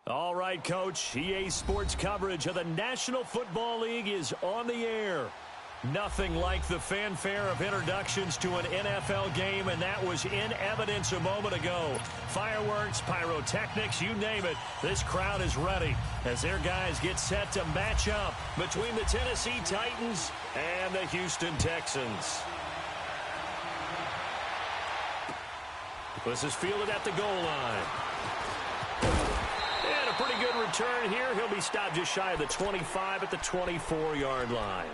All right, Coach. EA Sports coverage of the National Football League is on the air. Nothing like the fanfare of introductions to an NFL game, and that was in evidence a moment ago. Fireworks, pyrotechnics, you name it. This crowd is ready as their guys get set to match up between the Tennessee Titans and the Houston Texans. This is fielded at the goal line. And a pretty good return here. He'll be stopped just shy of the 25 at the 24-yard line.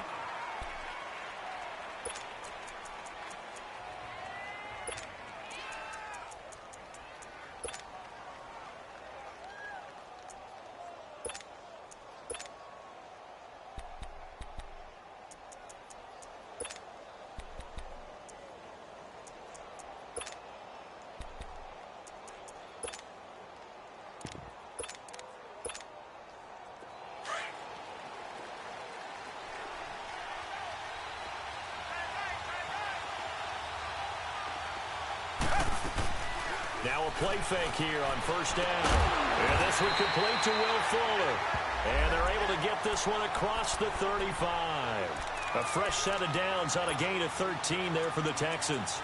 Now a play fake here on first down. And this one complete to Will Fuller. And they're able to get this one across the 35. A fresh set of downs on a gain of 13 there for the Texans.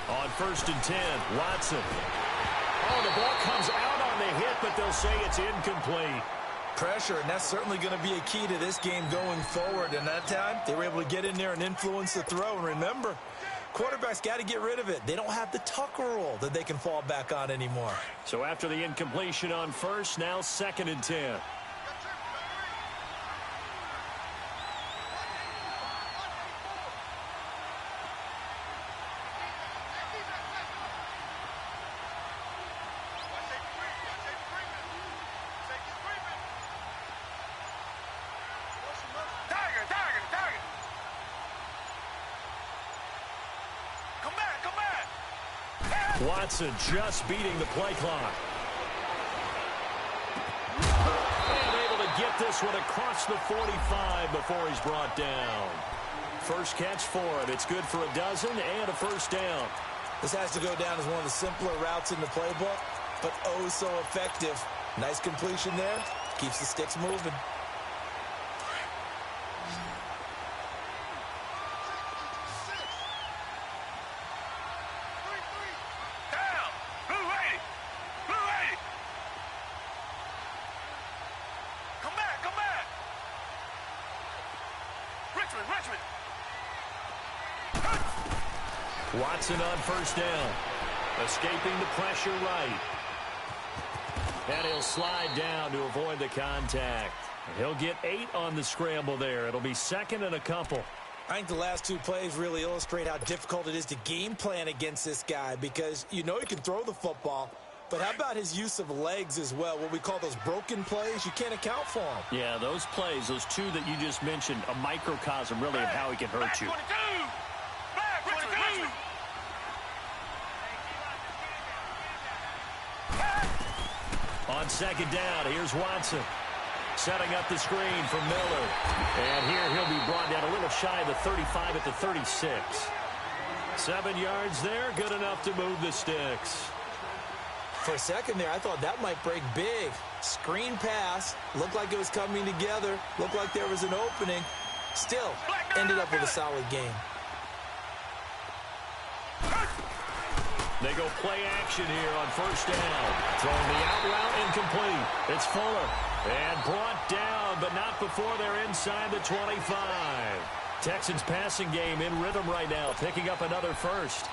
On first and 10, Watson. Oh, the ball comes out on the hit, but they'll say it's incomplete. Pressure, and that's certainly going to be a key to this game going forward. And that time, they were able to get in there and influence the throw. And remember, quarterbacks got to get rid of it. They don't have the Tucker rule that they can fall back on anymore. So after the incompletion on first, now second and 10. Watson just beating the play clock. And able to get this one across the 45 before he's brought down. First catch for him. It's good for a dozen and a first down. This has to go down as one of the simpler routes in the playbook, but oh so effective. Nice completion there. Keeps the sticks moving. Watson on first down. Escaping the pressure right. And he'll slide down to avoid the contact. He'll get 8 on the scramble there. It'll be second and a couple. I think the last two plays really illustrate how difficult it is to game plan against this guy because you know he can throw the football, but how about his use of legs as well? What we call those broken plays, you can't account for them. Yeah, those plays, those two that you just mentioned, a microcosm really of how he can hurt you. On second down, here's Watson. Setting up the screen for Miller. And here he'll be brought down a little shy of the 35 at the 36. 7 yards there, good enough to move the sticks. For a second there, I thought that might break big. Screen pass, looked like it was coming together, looked like there was an opening. Still, ended up with a solid game. They go play action here on first down. Throwing the out route incomplete. It's Fuller. And brought down, but not before they're inside the 25. Texans passing game in rhythm right now, picking up another first.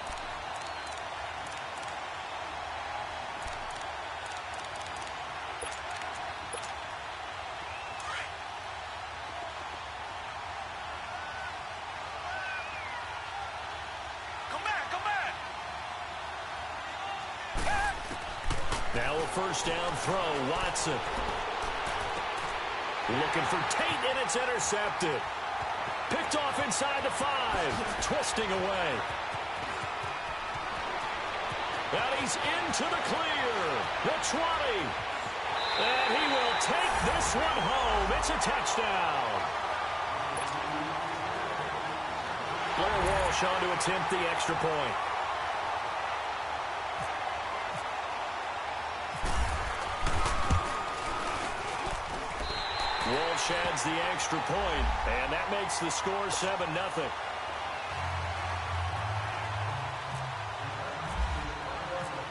Now a first down throw, Watson. Looking for Tate, and it's intercepted. Picked off inside the 5, twisting away. And he's into the clear. The 20. And he will take this one home. It's a touchdown. Blair Walsh on to attempt the extra point. Walsh adds the extra point, and that makes the score 7-0.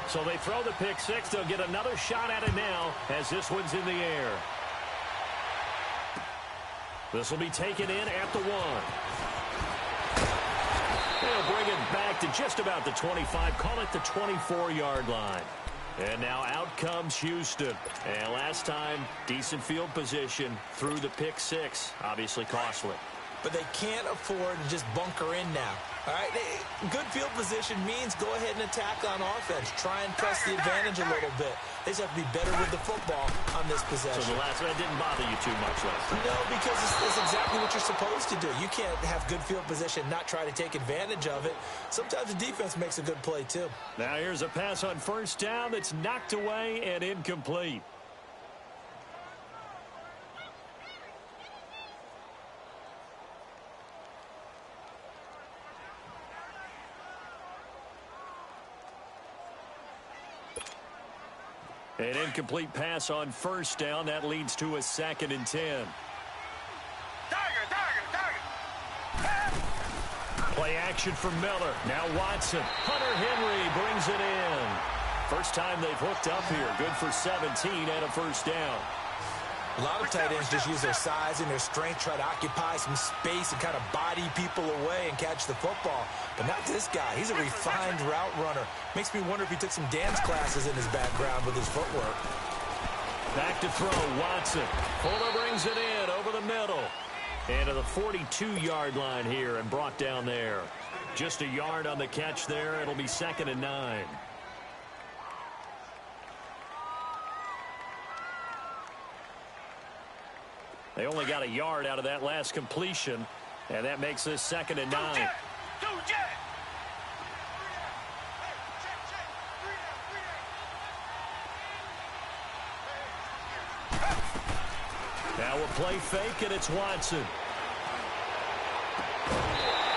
So they throw the pick six. They'll get another shot at it now as this one's in the air. This will be taken in at the 1. They'll bring it back to just about the 25. Call it the 24-yard line. And now out comes Houston. And last time, decent field position through the pick six. Obviously costly. But they can't afford to just bunker in now. All right, good field position means go ahead and attack on offense. Try and press the advantage a little bit. They just have to be better with the football on this possession. So the last one didn't bother you too much last time? No, because it's exactly what you're supposed to do. You can't have good field position, not try to take advantage of it. Sometimes the defense makes a good play, too. Now here's a pass on first down that's knocked away and incomplete. An incomplete pass on first down. That leads to a 2nd and 10. Play action for Miller. Now Watson. Hunter Henry brings it in. First time they've hooked up here. Good for 17 and a first down. A lot of tight ends just use their size and their strength, try to occupy some space and kind of body people away and catch the football. But not this guy. He's a refined route runner. Makes me wonder if he took some dance classes in his background with his footwork. Back to throw, Watson. Fuller brings it in over the middle. And to the 42-yard line here and brought down there. Just a yard on the catch there. It'll be 2nd and 9. They only got a yard out of that last completion, and that makes this 2nd and 9. Now a play fake, and it's Watson.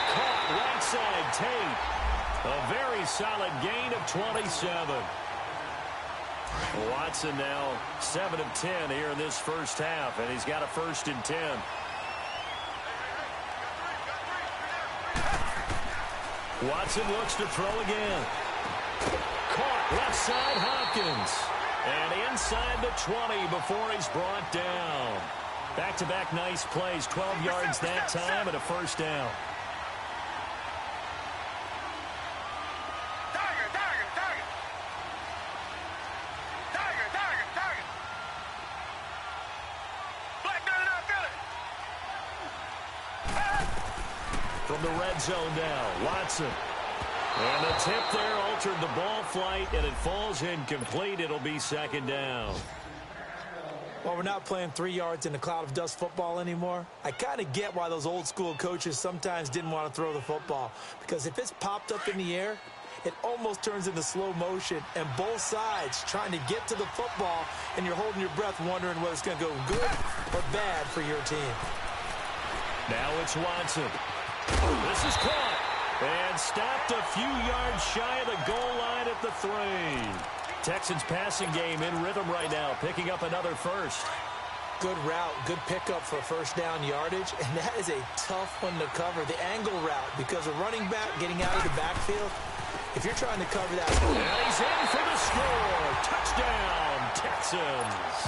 Caught right side, Tate. A very solid gain of 27. Watson now 7 of 10 here in this first half, and he's got a 1st and 10. Watson looks to throw again. Caught left side, Hopkins. And inside the 20 before he's brought down. Back-to-back nice plays, 12 yards that time and a first down. From the red zone now, Watson. And the tip there altered the ball flight, and it falls incomplete. It'll be 2nd down. Well, we're not playing 3 yards in a cloud of dust football anymore. I kind of get why those old school coaches sometimes didn't want to throw the football. Because if it's popped up in the air, it almost turns into slow motion. And both sides trying to get to the football, and you're holding your breath wondering whether it's going to go good or bad for your team. Now it's Watson. This is caught. And stopped a few yards shy of the goal line at the 3. Texans passing game in rhythm right now, picking up another first. Good route, good pickup for first down yardage, and that is a tough one to cover. The angle route, because a running back getting out of the backfield, if you're trying to cover that. And he's in for the score. Touchdown, Texans.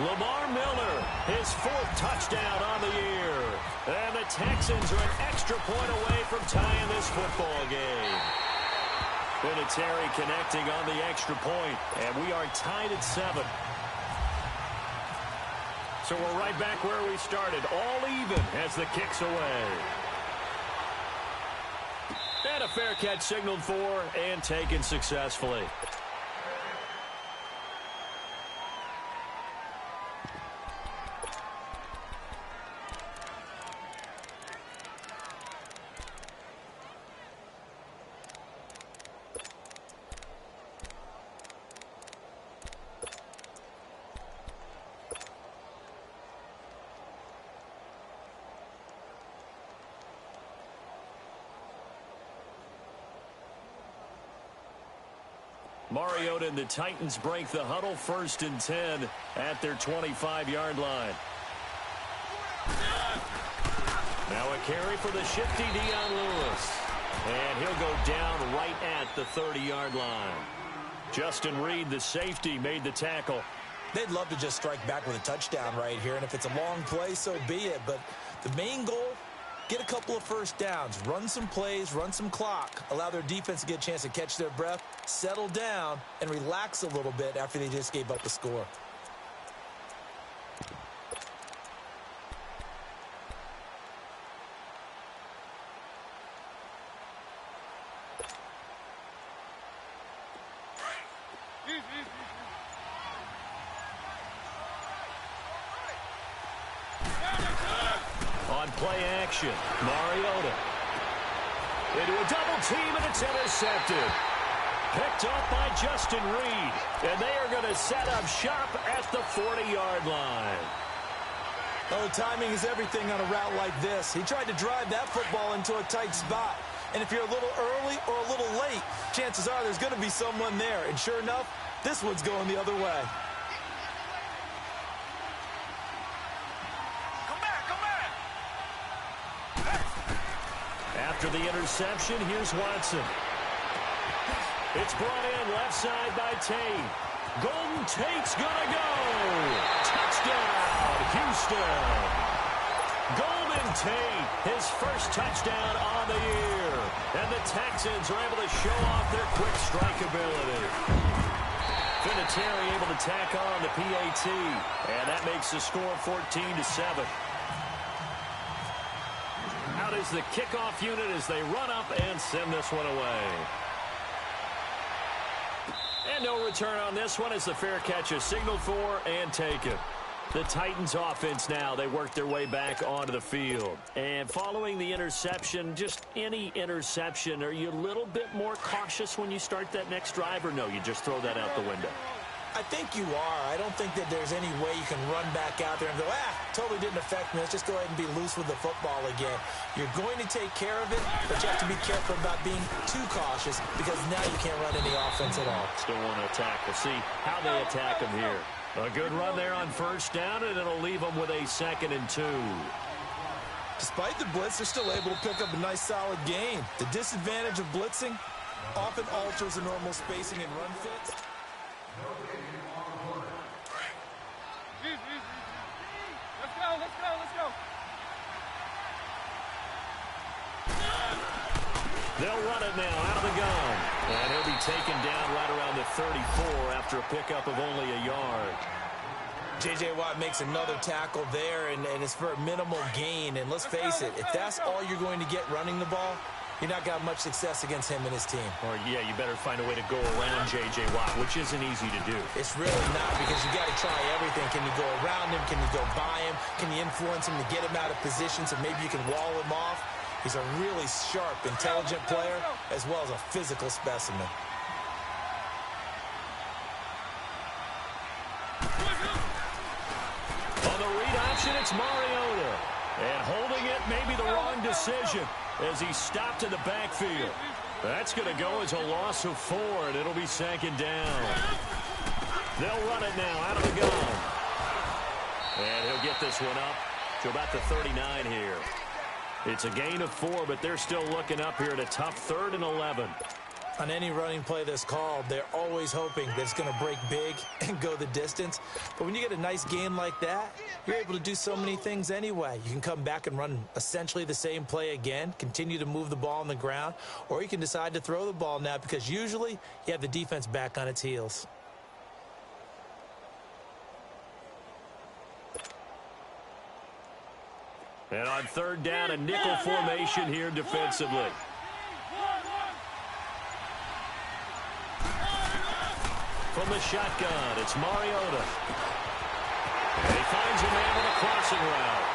Lamar Miller, his 4th touchdown on the year. And the Texans are an extra point away from tying this football game. Vinatieri connecting on the extra point, and we are tied at 7. So we're right back where we started, all even as the kick's away. And a fair catch signaled for and taken successfully. Mariota and the Titans break the huddle, 1st and 10 at their 25-yard line. Now a carry for the shifty Dion Lewis. And he'll go down right at the 30-yard line. Justin Reed, the safety, made the tackle. They'd love to just strike back with a touchdown right here, and if it's a long play, so be it. But the main goal, get a couple of first downs, run some plays, run some clock, allow their defense to get a chance to catch their breath, settle down, and relax a little bit after they just gave up the score. On play action, Mariota into a double team, and it's intercepted. Picked up by Justin Reed, and they are going to set up shop at the 40-yard line. Oh, timing is everything on a route like this. He tried to drive that football into a tight spot. And if you're a little early or a little late, chances are there's going to be someone there. And sure enough, this one's going the other way. After the interception, here's Watson. It's brought in left side by Tate. Golden Tate's gonna go. Touchdown, Houston. Golden Tate, his first touchdown on the year. And the Texans are able to show off their quick strike ability. Vinatieri able to tack on the PAT. And that makes the score 14-7. Out is the kickoff unit as they run up and send this one away. And no return on this one as the fair catch is signaled for and taken. The Titans offense now, they work their way back onto the field. And following the interception, just any interception, are you a little bit more cautious when you start that next drive, or no, you just throw that out the window? I think you are. I don't think that there's any way you can run back out there and go, totally didn't affect me. Let's just go ahead and be loose with the football again. You're going to take care of it, but you have to be careful about being too cautious because now you can't run any offense at all. Still want to attack. We'll see how they attack them here. A good run there on first down, and it'll leave them with a 2nd and 2. Despite the blitz, they're still able to pick up a nice, solid gain. The disadvantage of blitzing often alters the normal spacing and run fits. Let's go. They'll run it now out of the gun. And he'll be taken down right around the 34 after a pickup of only a yard. J.J. Watt makes another tackle there, and it's for a minimal gain. And let's face it, if that's all you're going to get running the ball, you're not got much success against him and his team. Or, yeah, you better find a way to go around J.J. Watt, which isn't easy to do. It's really not, because you got to try everything. Can you go around him? Can you go by him? Can you influence him to get him out of position so maybe you can wall him off? He's a really sharp, intelligent player, as well as a physical specimen. On the read option, it's Mariota. And holding it may be the wrong decision as he stopped in the backfield. That's going to go as a loss of 4, and it'll be 2nd down. They'll run it now out of the gun. And he'll get this one up to about the 39 here. It's a gain of 4, but they're still looking up here at a tough 3rd and 11. On any running play that's called, they're always hoping that it's going to break big and go the distance. But when you get a nice game like that, you're able to do so many things anyway. You can come back and run essentially the same play again, continue to move the ball on the ground, or you can decide to throw the ball now because usually you have the defense back on its heels. And on 3rd down, a nickel formation here defensively. From the shotgun, it's Mariota. And he finds a man on a crossing route.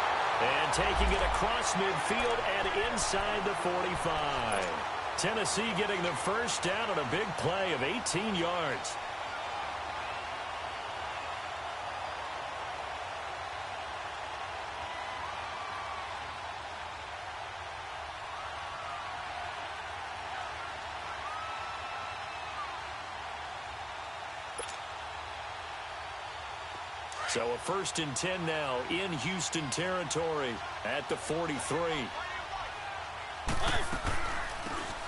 And taking it across midfield and inside the 45. Tennessee getting the first down on a big play of 18 yards. So a 1st and 10 now in Houston territory at the 43.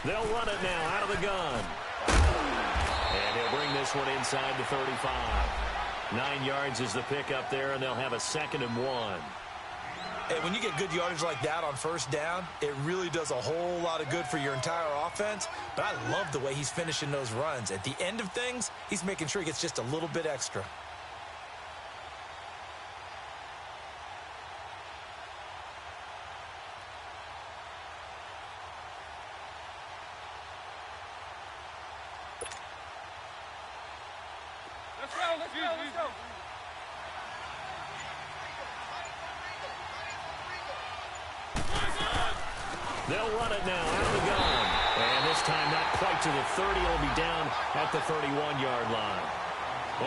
They'll run it now out of the gun. And he'll bring this one inside the 35. 9 yards is the pickup there, and they'll have a 2nd and 1. And when you get good yardage like that on 1st down, it really does a whole lot of good for your entire offense. But I love the way he's finishing those runs. At the end of things, he's making sure he gets just a little bit extra. Let's go. They'll run it now out of the gun. And this time not quite to the 30. It'll be down at the 31-yard line.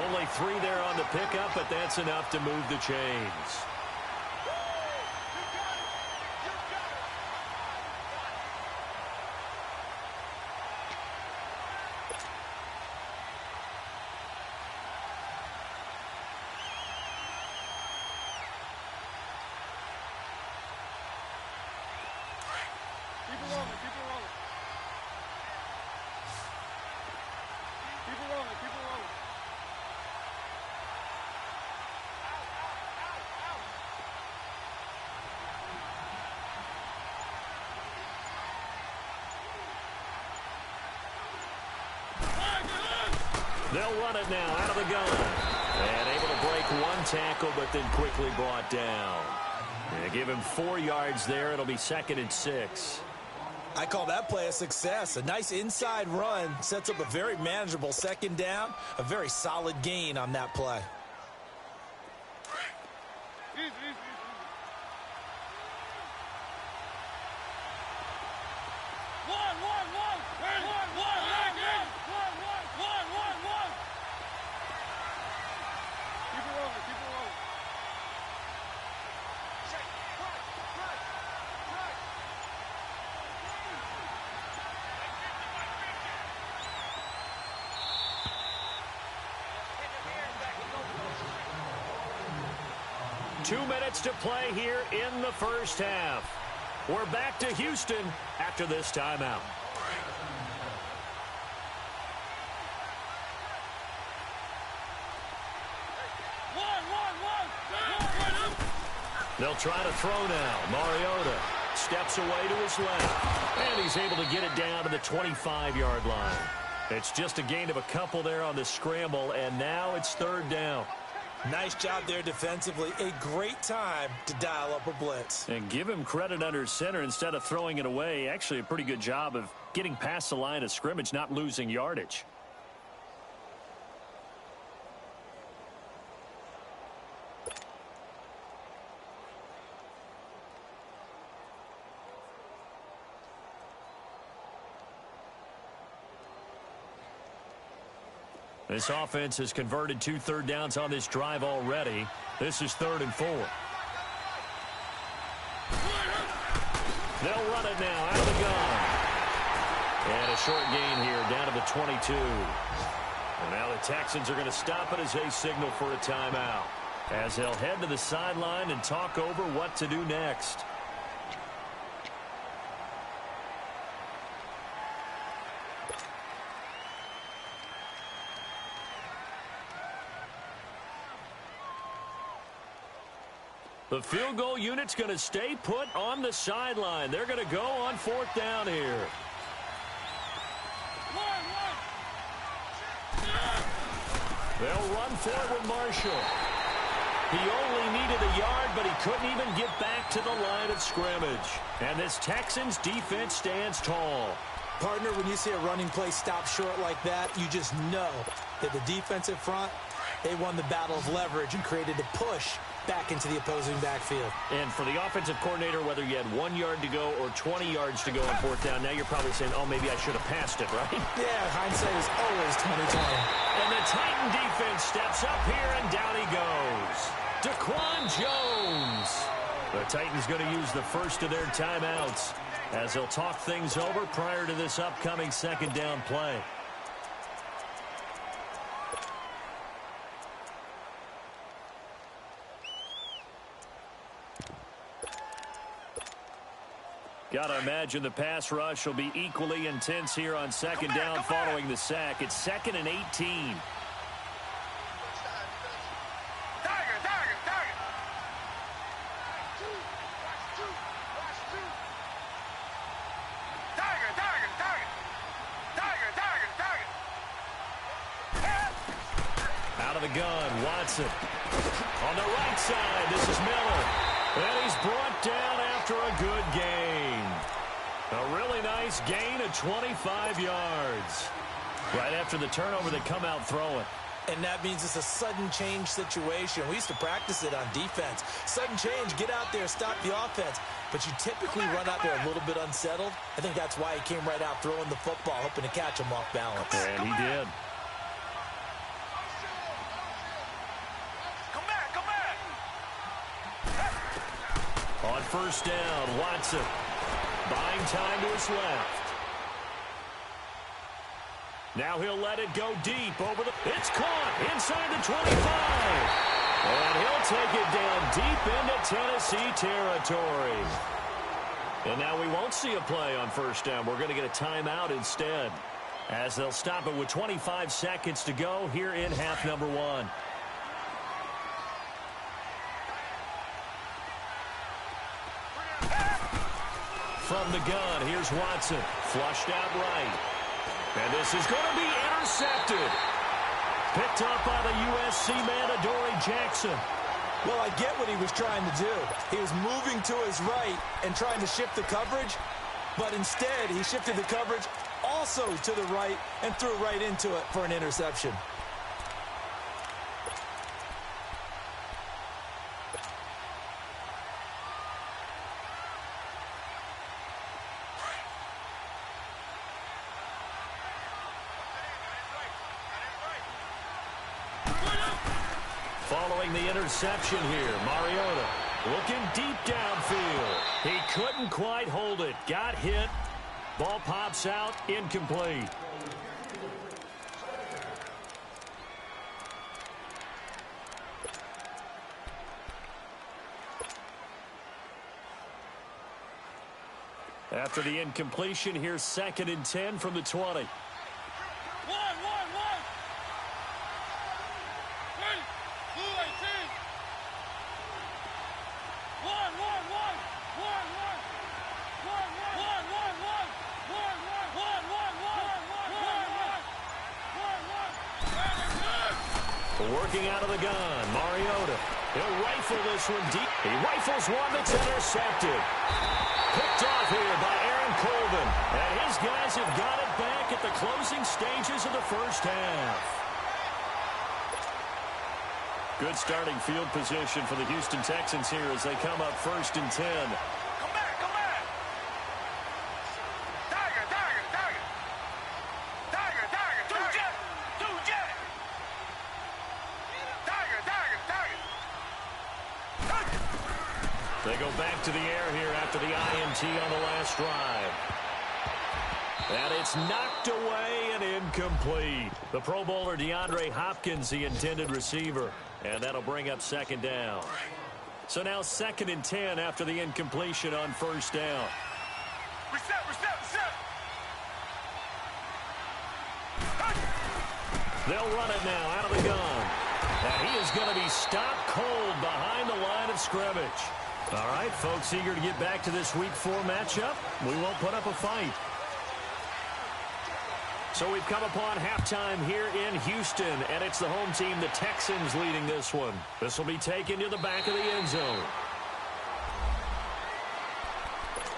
Only 3 there on the pickup, but that's enough to move the chains. They'll run it now out of the gun. And able to break 1 tackle, but then quickly brought down. And give him 4 yards there. It'll be 2nd and 6. I call that play a success. A nice inside run sets up a very manageable 2nd down. A very solid gain on that play. Two minutes to play here in the 1st half. We're back to Houston after this timeout. They'll try to throw now. Mariota steps away to his left. And he's able to get it down to the 25-yard line. It's just a gain of a couple there on the scramble, and now it's 3rd down. Nice job there defensively. A great time to dial up a blitz. And give him credit under center instead of throwing it away. Actually a pretty good job of getting past the line of scrimmage, not losing yardage. This offense has converted 2 third downs on this drive already. This is 3rd and 4. They'll run it now out of the gun. And a short gain here down to the 22. And now the Texans are going to stop it as they signal for a timeout, as they'll head to the sideline and talk over what to do next. The field goal unit's going to stay put on the sideline. They're going to go on 4th down here. They'll run for it with Marshall. He only needed a yard, but he couldn't even get back to the line of scrimmage. And this Texans defense stands tall. Partner, when you see a running play stop short like that, you just know that the defensive front, they won the battle of leverage and created a push back into the opposing backfield. And for the offensive coordinator, whether you had 1 yard to go or 20 yards to go on 4th down, now you're probably saying, oh, maybe I should have passed it, right? Yeah, hindsight is always 20/20. And the Titan defense steps up here, and down he goes. Daquan Jones. The Titans going to use the first of their timeouts as they'll talk things over prior to this upcoming 2nd down play. Gotta imagine the pass rush will be equally intense here on second down following the sack. It's 2nd and 18. Out of the gun, Watson. On the right side, this is Miller. And he's brought down after a good gain. A really nice gain of 25 yards. Right after the turnover, they come out throwing. And that means it's a sudden change situation. We used to practice it on defense. Sudden change, get out there, stop the offense. But you typically run out there a little bit unsettled. I think that's why he came right out throwing the football, hoping to catch him off balance. And he did. On first down, Watson buying time to his left. Now he'll let it go deep over the... It's caught inside the 25. And he'll take it down deep into Tennessee territory. And now we won't see a play on first down. We're going to get a timeout instead, as they'll stop it with 25 seconds to go here in half number 1. From the gun, here's Watson. Flushed out right. And this is going to be intercepted. Picked up by the USC man, Adoree Jackson. Well, I get what he was trying to do. He was moving to his right and trying to shift the coverage, but instead he shifted the coverage also to the right and threw right into it for an interception. Following the interception here, Mariota looking deep downfield. He couldn't quite hold it. Got hit. Ball pops out, incomplete. After the incompletion, here's 2nd and 10 from the 20. Working out of the gun, Mariota. He'll rifle this one deep. He rifles one that's intercepted. Picked off here by Aaron Colvin. And his guys have got it back at the closing stages of the first half. Good starting field position for the Houston Texans here as they come up 1st and 10. They go back to the air here after the INT on the last drive. And it's knocked away and incomplete. The Pro Bowler DeAndre Hopkins, the intended receiver. And that'll bring up 2nd down. So now 2nd and 10 after the incompletion on first down. Reset. They'll run it now out of the gun. And he is going to be stopped cold behind the line of scrimmage. All right, folks, eager to get back to this Week 4 matchup. We won't put up a fight. So we've come upon halftime here in Houston, and it's the home team, the Texans, leading this one. This will be taken to the back of the end zone.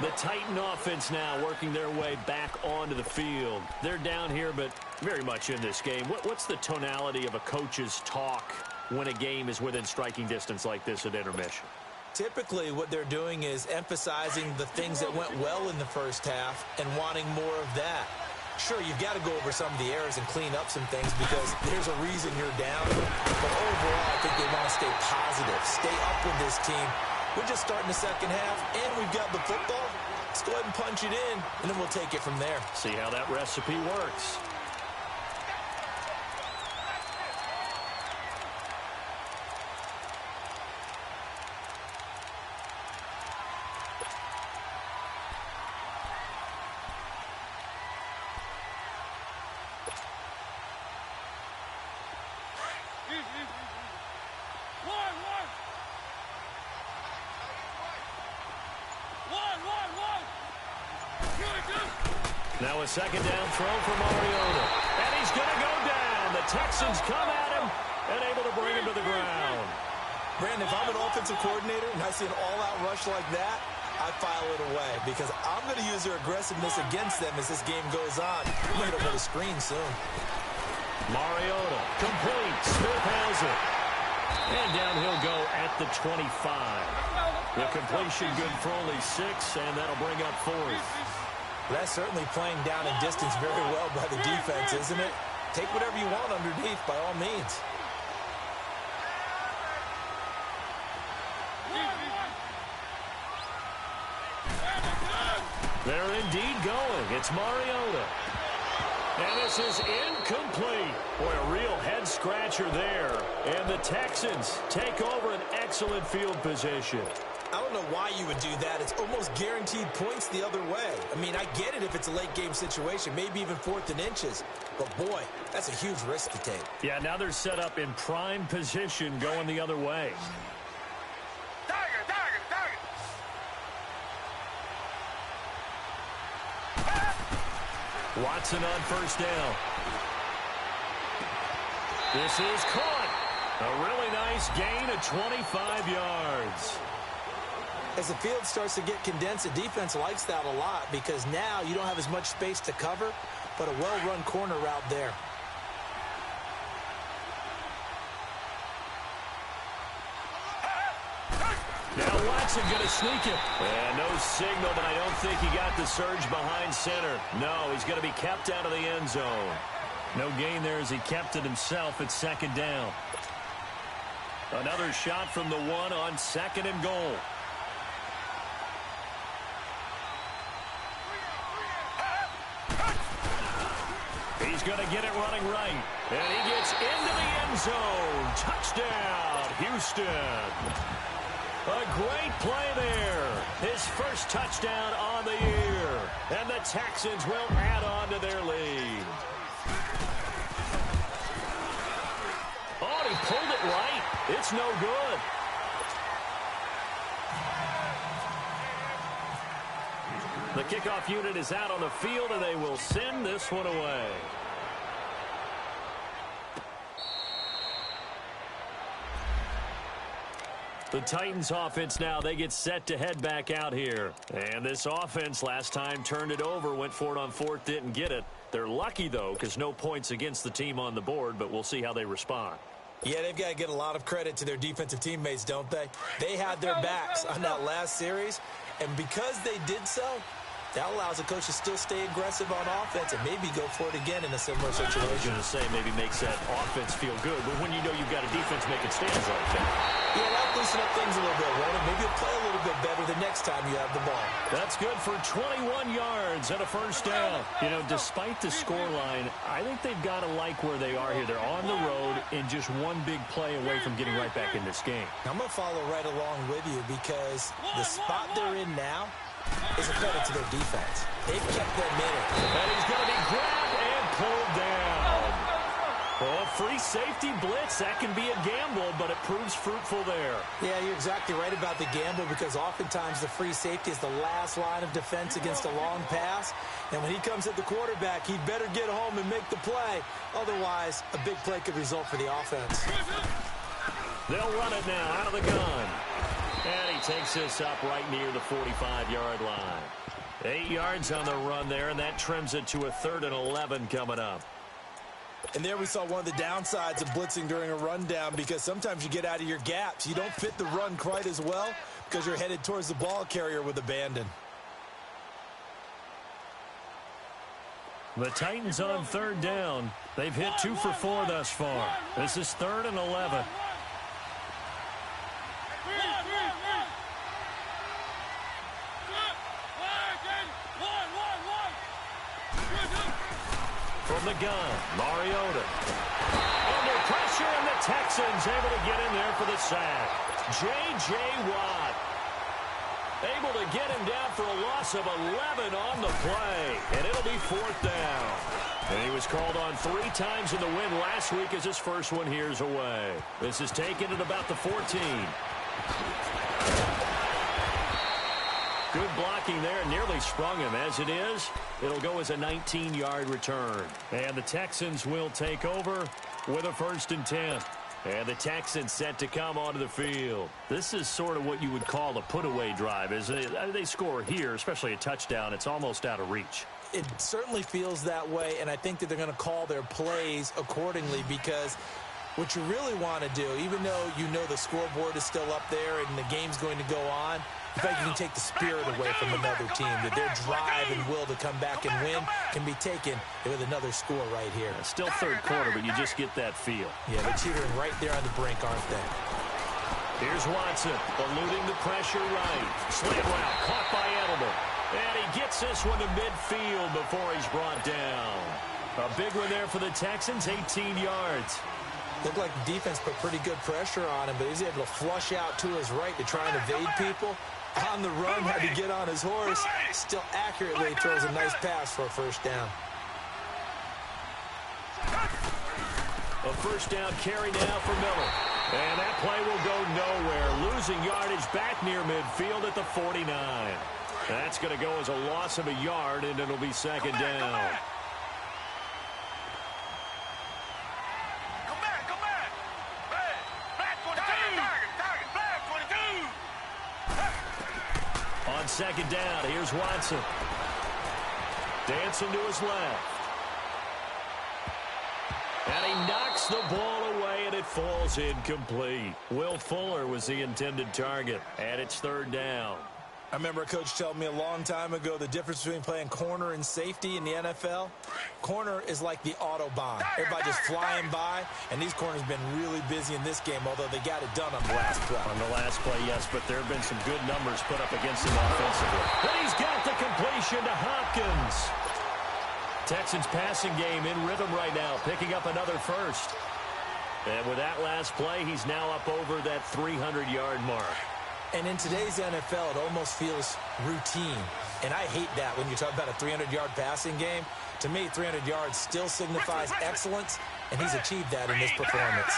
The Titan offense now working their way back onto the field. They're down here, but very much in this game. What's the tonality of a coach's talk when a game is within striking distance like this at intermission? Typically, what they're doing is emphasizing the things that went well in the first half and wanting more of that. Sure, you've got to go over some of the errors and clean up some things because there's a reason you're down. But overall, I think they want to stay positive, stay up with this team. We're just starting the second half, and we've got the football. Let's go ahead and punch it in, and then we'll take it from there. See how that recipe works. Now a second down throw for Mariota. And he's going to go down. The Texans come at him and able to bring him to the ground. Brandon, if I'm an offensive coordinator and I see an all-out rush like that, I file it away because I'm going to use their aggressiveness against them as this game goes on. I'm going to hit over the screen soon. Mariota, complete. Smith has it. And down he'll go at the 25. The completion good for only 6, and that'll bring up 4th. That's certainly playing down and distance very well by the defense, isn't it? Take whatever you want underneath by all means. They're indeed going. It's Mariota. And this is incomplete. Boy, a real head-scratcher there. And the Texans take over an excellent field position. I don't know why you would do that. It's almost guaranteed points the other way. I mean, I get it if it's a late-game situation, maybe even 4th and inches. But, boy, that's a huge risk to take. Yeah, now they're set up in prime position going the other way. Watson on first down. This is caught. A really nice gain of 25 yards. As the field starts to get condensed, the defense likes that a lot because now you don't have as much space to cover, but a well-run corner route there. Now Watson going to sneak it. And no signal, but I don't think he got the surge behind center. No, he's going to be kept out of the end zone. No gain there as he kept it himself at second down. Another shot from the 1 on 2nd and goal. He's going to get it running right. And he gets into the end zone. Touchdown, Houston. A great play there. His first touchdown on the year. And the Texans will add on to their lead. Oh, he pulled it right. It's no good. The kickoff unit is out on the field, and they will send this one away. The Titans offense now, they get set to head back out here. And this offense last time turned it over, went for it on 4th, didn't get it. They're lucky, though, because no points against the team on the board, but we'll see how they respond. Yeah, they've got to get a lot of credit to their defensive teammates, don't they? They had their backs on that last series, and because they did so, that allows the coach to still stay aggressive on offense and maybe go for it again in a similar situation. I was going to say maybe makes that offense feel good, but when you know you've got a defense making stands like that. Yeah, that'll loosen up things a little bit, won't it? Maybe you'll play a little bit better the next time you have the ball. That's good for 21 yards and a first down. You know, despite the scoreline, I think they've got to like where they are here. They're on the road and just one big play away from getting right back in this game. I'm going to follow right along with you because the spot they're in now is a credit to their defense. They've kept them in it. And he's going to be grabbed and pulled down. Oh, free safety blitz. That can be a gamble, but it proves fruitful there. Yeah, you're exactly right about the gamble because oftentimes the free safety is the last line of defense against a long pass. And when he comes at the quarterback, he'd better get home and make the play. Otherwise, a big play could result for the offense. They'll run it now out of the gun. And he takes this up right near the 45-yard line. 8 yards on the run there, and that trims it to a 3rd and 11 coming up. And there we saw one of the downsides of blitzing during a rundown because sometimes you get out of your gaps. You don't fit the run quite as well because you're headed towards the ball carrier with abandon. The Titans on 3rd down. They've hit 2 for 4 thus far. This is 3rd and 11. From the gun, Mariota. Under pressure, and the Texans able to get in there for the sack. J.J. Watt able to get him down for a loss of 11 on the play, and it'll be 4th down. And he was called on 3 times in the win last week as his first one here's away. This is taken at about the 14. Good blocking there. Nearly sprung him. As it is, it'll go as a 19-yard return. And the Texans will take over with a 1st and 10. And the Texans set to come onto the field. This is sort of what you would call a put-away drive, isn't it? They score here, especially a touchdown. It's almost out of reach. It certainly feels that way, and I think that they're going to call their plays accordingly, because what you really want to do, even though you know the scoreboard is still up there and the game's going to go on, in fact, you can take the spirit away from another team, that their drive and will to come back and win can be taken with another score right here. Still 3rd quarter, but you just get that feel. Yeah, they're teetering right there on the brink, aren't they? Here's Watson, eluding the pressure right. Slant route, caught by Edelman. And he gets this one to midfield before he's brought down. A big one there for the Texans, 18 yards. Looked like the defense put pretty good pressure on him, but he's able to flush out to his right to try and evade people. On the run, had to get on his horse. Still accurately throws a nice pass for a 1st down. A 1st down carry now for Miller. And that play will go nowhere. Losing yardage back near midfield at the 49. That's going to go as a loss of a yard, and it'll be 2nd down. On 2nd down, here's Watson. Dancing to his left. And he knocks the ball away, and it falls incomplete. Will Fuller was the intended target, and it's 3rd down. I remember a coach telling me a long time ago the difference between playing corner and safety in the NFL. Corner is like the Autobahn. Everybody just flying by, and these corners have been really busy in this game, although they got it done on the last play. On the last play, yes, but there have been some good numbers put up against him offensively. And he's got the completion to Hopkins. Texans passing game in rhythm right now, picking up another 1st. And with that last play, he's now up over that 300-yard mark. And in today's NFL, it almost feels routine. And I hate that when you talk about a 300-yard passing game. To me, 300 yards still signifies excellence, and he's achieved that in this performance.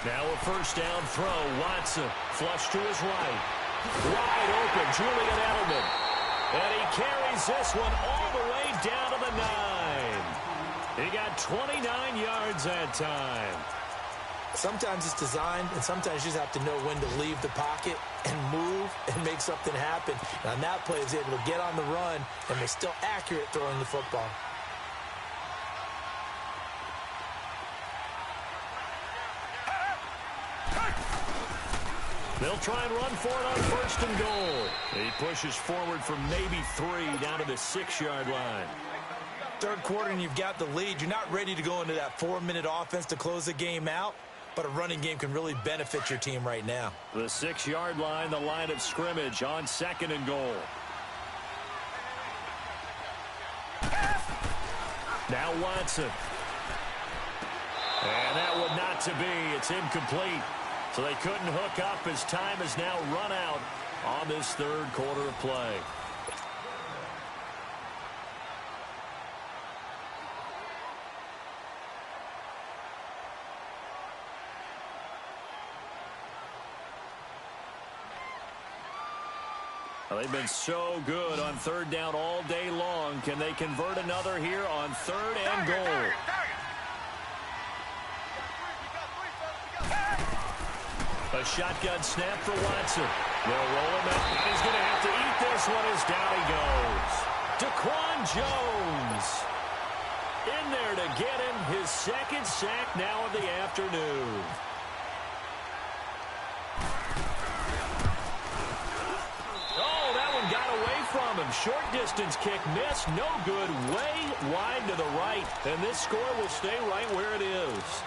Now a 1st down throw. Watson, flush to his right. Wide open, Julian Edelman. And he carries this one all the way down to the 9. He got 29 yards that time. Sometimes it's designed, and sometimes you just have to know when to leave the pocket and move and make something happen. And on that play, he was able to get on the run and was still accurate throwing the football. They'll try and run for it on 1st and goal. He pushes forward from maybe 3 down to the 6-yard line. 3rd quarter and you've got the lead. You're not ready to go into that 4-minute offense to close the game out, but a running game can really benefit your team right now. The 6-yard line, the line of scrimmage on 2nd and goal. Now Watson. And that would not to be. It's incomplete. So they couldn't hook up as time has now run out on this 3rd quarter of play. Well, they've been so good on 3rd down all day long. Can they convert another here on 3rd and goal? A shotgun snap for Watson. They'll roll him out, and he's going to have to eat this one as down he goes. Daquan Jones in there to get him his 2nd sack now of the afternoon. Oh, that one got away from him. Short distance kick missed. No good. Way wide to the right. And this score will stay right where it is.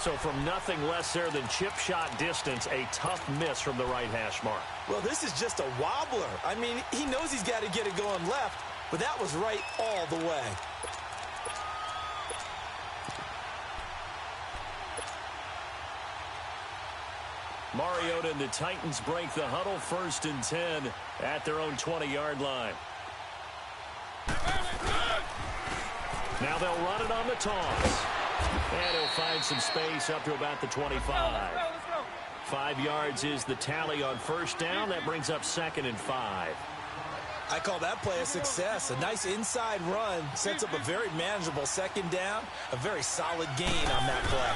So from nothing less there than chip shot distance, a tough miss from the right hash mark. Well, this is just a wobbler. I mean, he knows he's got to get it going left, but that was right all the way. Mariota and the Titans break the huddle, 1st and 10 at their own 20-yard line. Now they'll run it on the toss. And he'll find some space up to about the 25. Let's go. 5 yards is the tally on first down. That brings up 2nd and 5. I call that play a success. A nice inside run sets up a very manageable 2nd down. A very solid gain on that play.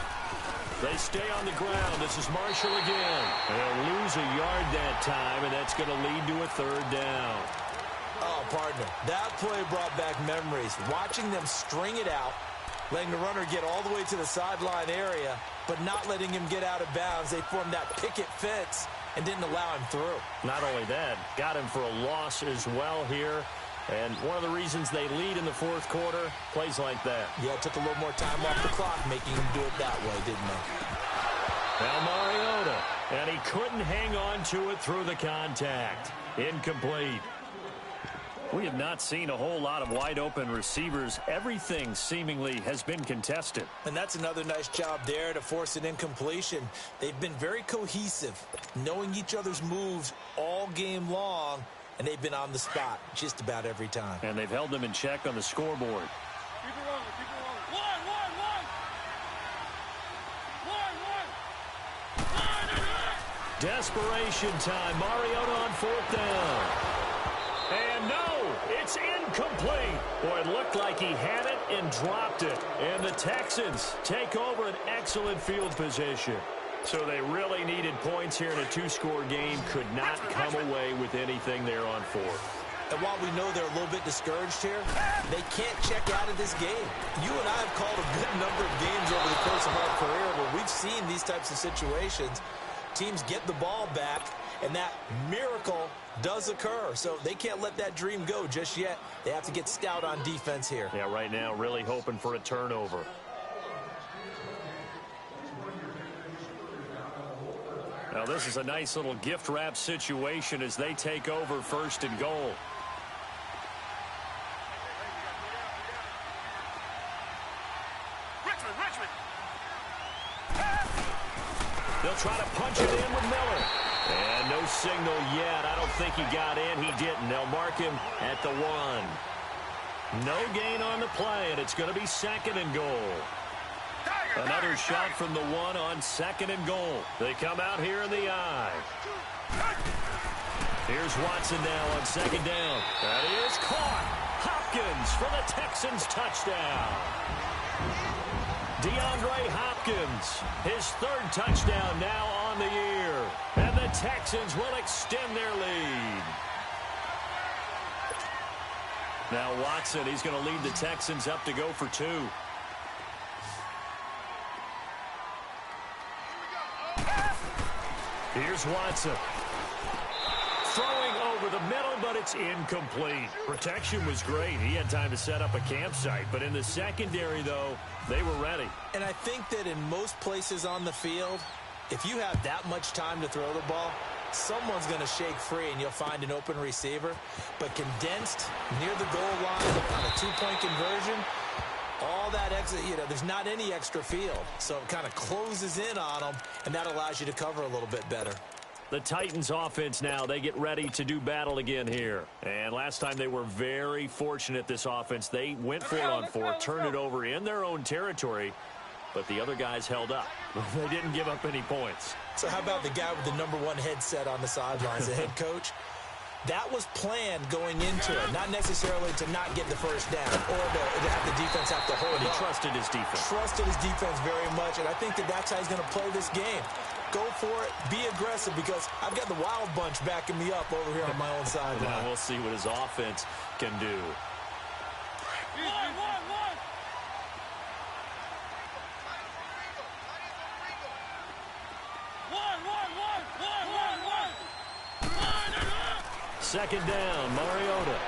They stay on the ground. This is Marshall again. They'll lose a yard that time, and that's going to lead to a 3rd down. Oh, partner, that play brought back memories. Watching them string it out, letting the runner get all the way to the sideline area, but not letting him get out of bounds. They formed that picket fence and didn't allow him through. Not only that, got him for a loss as well here. And one of the reasons they lead in the 4th quarter, plays like that. Yeah, it took a little more time off the clock, making him do it that way, didn't they? Now Mariota, and he couldn't hang on to it through the contact. Incomplete. We have not seen a whole lot of wide-open receivers. Everything seemingly has been contested. And that's another nice job there to force an incompletion. They've been very cohesive, knowing each other's moves all game long, and they've been on the spot just about every time. And they've held them in check on the scoreboard. Keep it rolling. Keep it rolling. One. Desperation time. Mariota on 4th down. And no, it's incomplete. Boy, it looked like he had it and dropped it. And the Texans take over an excellent field position. So they really needed points here in a 2-score game. Could not come away with anything there on 4th. And while we know they're a little bit discouraged here, they can't check out of this game. You and I have called a good number of games over the course of our career where we've seen these types of situations. Teams get the ball back, and that miracle does occur. So they can't let that dream go just yet. They have to get stout on defense here. Yeah, right now really hoping for a turnover. Now this is a nice little gift wrap situation as they take over 1st and goal. Richmond. They'll try to punch it in with Miller. And no signal yet. I don't think he got in. He didn't. They'll mark him at the 1. No gain on the play, and it's going to be 2nd and goal. Another shot from the 1 on 2nd and goal. They come out here in the I. Here's Watson now on 2nd down. That is caught. Hopkins for the Texans touchdown. DeAndre Hopkins, his 3rd touchdown now on the year. And the Texans will extend their lead. Now Watson, he's going to lead the Texans up to go for 2. Here's Watson. Throwing over the middle, but it's incomplete. Protection was great. He had time to set up a campsite. But in the secondary, though, they were ready. And I think that in most places on the field, if you have that much time to throw the ball, someone's going to shake free and you'll find an open receiver. But condensed near the goal line on a 2-point conversion, all that exit, there's not any extra field. So it kind of closes in on them, and that allows you to cover a little bit better. The Titans offense now, they get ready to do battle again here. And last time they were very fortunate, this offense. They went for it on 4, turned it over in their own territory, but the other guys held up. They didn't give up any points. So how about the guy with the #1 headset on the sidelines, the head coach? That was planned going into it, not necessarily to not get the first down or to have the defense have to hold He up. trusted his defense. Trusted his defense very much, and I think that that's how he's going to play this game. Go for it, be aggressive, because I've got the wild bunch backing me up over here on my own sideline. Now we'll see what his offense can do. One. Second down, Mariota.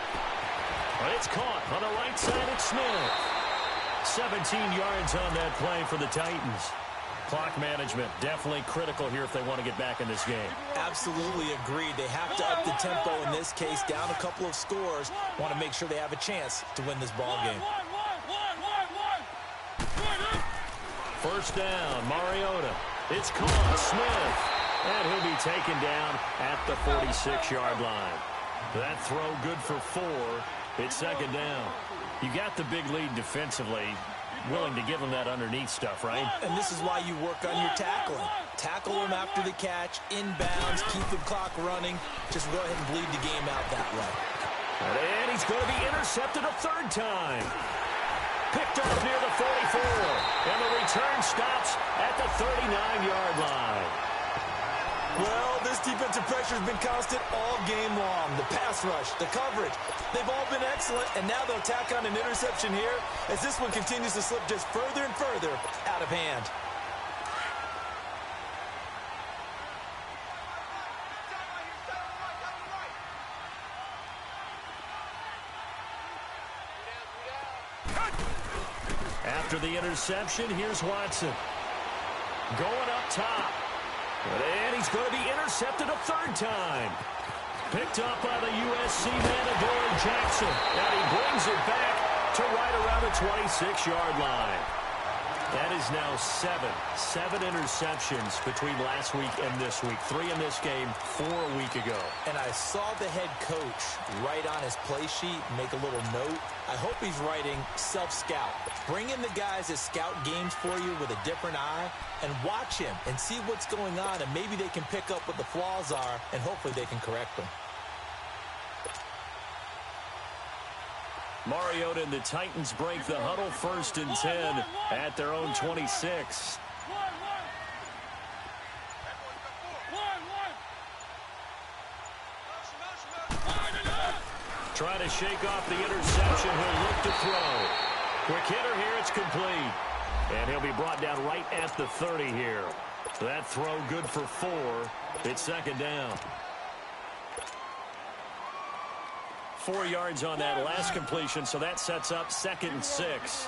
But it's caught on the right side at Smith. 17 yards on that play for the Titans. Clock management definitely critical here if they want to get back in this game. Absolutely agreed. They have to up the tempo in this case, down a couple of scores. Want to make sure they have a chance to win this ball game. First down, Mariota. It's caught, Smith. And he'll be taken down at the 46-yard line. That throw good for 4. It's second down. You got the big lead defensively. willing to give him that underneath stuff, right? And this is why you work on your tackling. Tackle him after the catch, inbounds, keep the clock running. Just go ahead and bleed the game out that way. And he's going to be intercepted a third time. Picked up near the 44. And the return stops at the 39-yard line. Well, this defensive pressure has been constant all game long. The pass rush, the coverage, they've all been excellent, and now they'll tack on an interception here as this one continues to slip just further and further out of hand. After the interception, here's Watson. Going up top. And he's going to be intercepted a third time. Picked up by the USC man, Adoree Jackson. And he brings it back to right around the 26-yard line. That is now seven interceptions between last week and this week. 3 in this game, 4 a week ago. And I saw the head coach write on his play sheet, make a little note. I hope he's writing self-scout. Bring in the guys that scout games for you with a different eye and watch him and see what's going on, and maybe they can pick up what the flaws are, and hopefully they can correct them. Mariota and the Titans break the huddle, 1st and 10 at their own 26. Trying to shake off the interception. He'll look to throw. Quick hitter here. It's complete. And he'll be brought down right at the 30 here. That throw good for 4. It's 2nd down. 4 yards on that last completion, so that sets up 2nd and 6.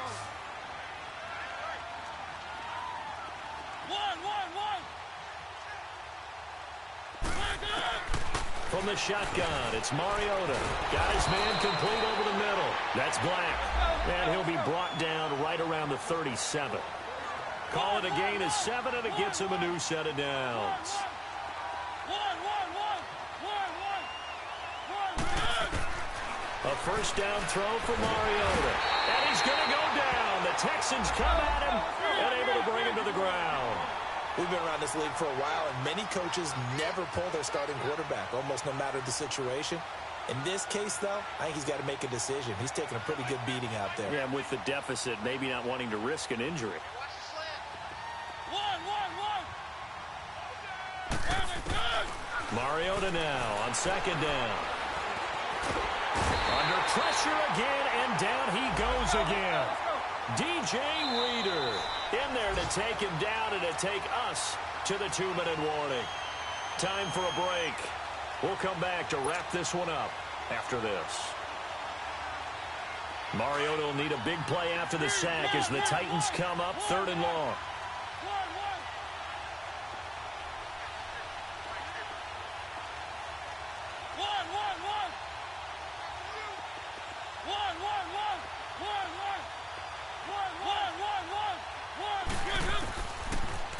From the shotgun, it's Mariota. Got his man complete over the middle. That's Black. And he'll be brought down right around the 37. Call it a gain of 7, and it gets him a new set of downs. A 1st down throw for Mariota. And he's going to go down. The Texans come at him and able to bring him to the ground. We've been around this league for a while, and many coaches never pull their starting quarterback, almost no matter the situation. In this case, though, I think he's got to make a decision. He's taking a pretty good beating out there. Yeah, and with the deficit, maybe not wanting to risk an injury. Mariota now on 2nd down. Under pressure again, and down he goes again. DJ Reader in there to take him down and to take us to the 2-minute warning. Time for a break. We'll come back to wrap this one up after this. Mariota will need a big play after the sack as the Titans come up 3rd and long.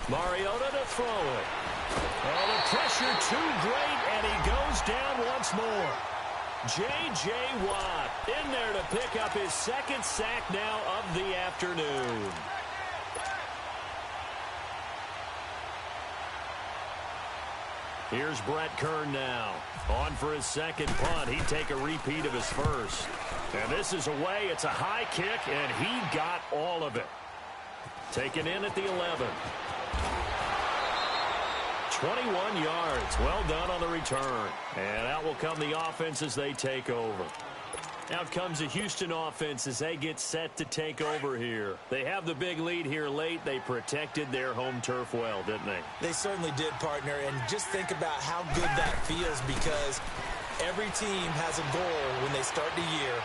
Mariota to throw it. Oh, the pressure too great, and he goes down once more. J.J. Watt in there to pick up his 2nd sack now of the afternoon. Here's Brett Kern now. On for his 2nd punt. He'd take a repeat of his 1st. And this is away. It's a high kick, and he got all of it. Taken in at the 11. 21 yards. Well done on the return. And out will come the offense as they take over. Out comes the Houston offense as they get set to take over here. They have the big lead here late. They protected their home turf well, didn't they? They certainly did, partner. And just think about how good that feels, because every team has a goal when they start the year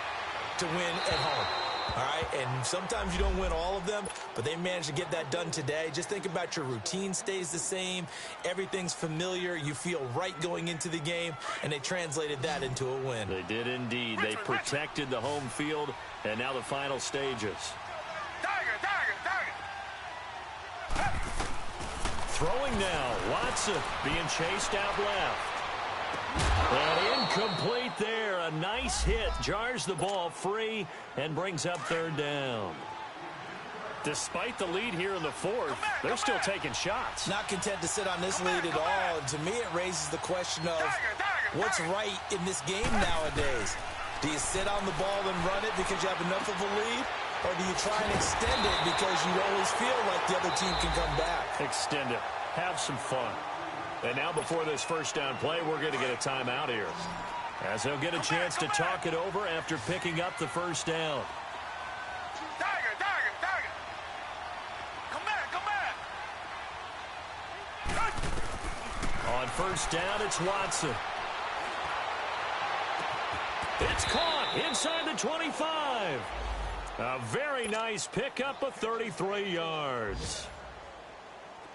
to win at home. All right, and sometimes you don't win all of them, but they managed to get that done today. Just think about your routine stays the same. Everything's familiar. You feel right going into the game, and they translated that into a win. They did indeed. They protected the home field, and now the final stages. Throwing now, Watson being chased out left. And incomplete there. A nice hit. Jars the ball free and brings up 3rd down. Despite the lead here in the fourth, they're still taking shots. Not content to sit on this lead at all. And to me, it raises the question of what's right in this game nowadays. Do you sit on the ball and run it because you have enough of a lead? Or do you try and extend it because you always feel like the other team can come back? Extend it. Have some fun. And now before this first down play, we're going to get a timeout here, as they'll get a chance to talk it over after picking up the first down. On first down, it's Watson. It's caught inside the 25. A very nice pickup of 33 yards.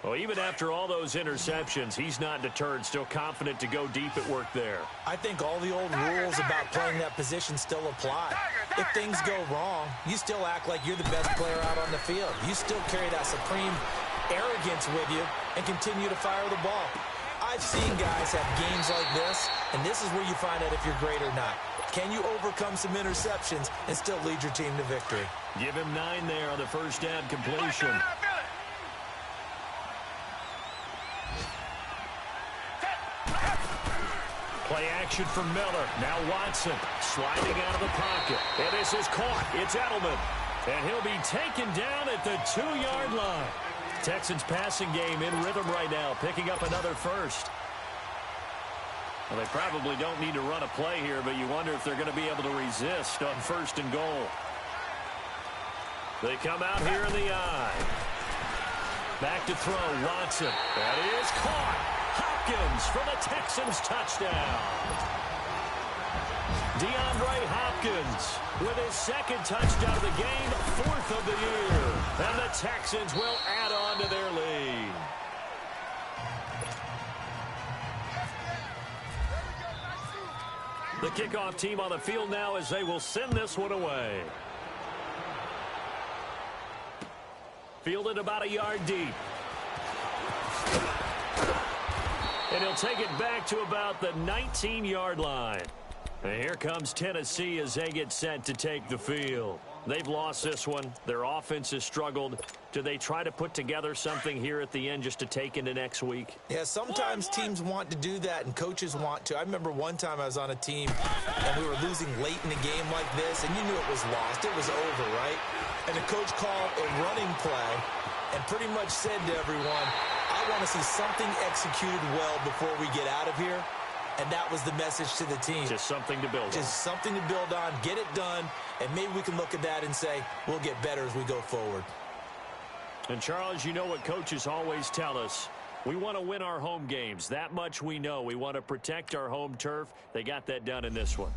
Well, even after all those interceptions, he's not deterred, still confident to go deep at work there. I think all the old rules about playing that position still apply. If things go wrong, you still act like you're the best player out on the field. You still carry that supreme arrogance with you and continue to fire the ball. I've seen guys have games like this, and this is where you find out if you're great or not. Can you overcome some interceptions and still lead your team to victory? Give him 9 there on the first down completion. Play action from Miller. Now Watson sliding out of the pocket. And this is caught. It's Edelman. And he'll be taken down at the 2-yard line. Texans passing game in rhythm right now, picking up another first. Well, they probably don't need to run a play here, but you wonder if they're going to be able to resist on first and goal. They come out here in the eye. Back to throw, Watson. That is caught. Hopkins for the Texans touchdown. DeAndre Hopkins with his second touchdown of the game, 4th of the year. And the Texans will add on to their lead. The kickoff team on the field now as they will send this one away. Fielded about a yard deep. And he'll take it back to about the 19-yard line. And here comes Tennessee as they get set to take the field. They've lost this one. Their offense has struggled. Do they try to put together something here at the end just to take into next week? Yeah, sometimes teams want to do that and coaches want to. I remember one time I was on a team and we were losing late in a game like this, and you knew it was lost. It was over, right? And the coach called a running play and pretty much said to everyone, I want to see something executed well before we get out of here. And that was the message to the team. Just something to build on. Just something to build on, get it done, and maybe we can look at that and say, we'll get better as we go forward. And, Charles, you know what coaches always tell us. We want to win our home games. That much we know. We want to protect our home turf. They got that done in this one.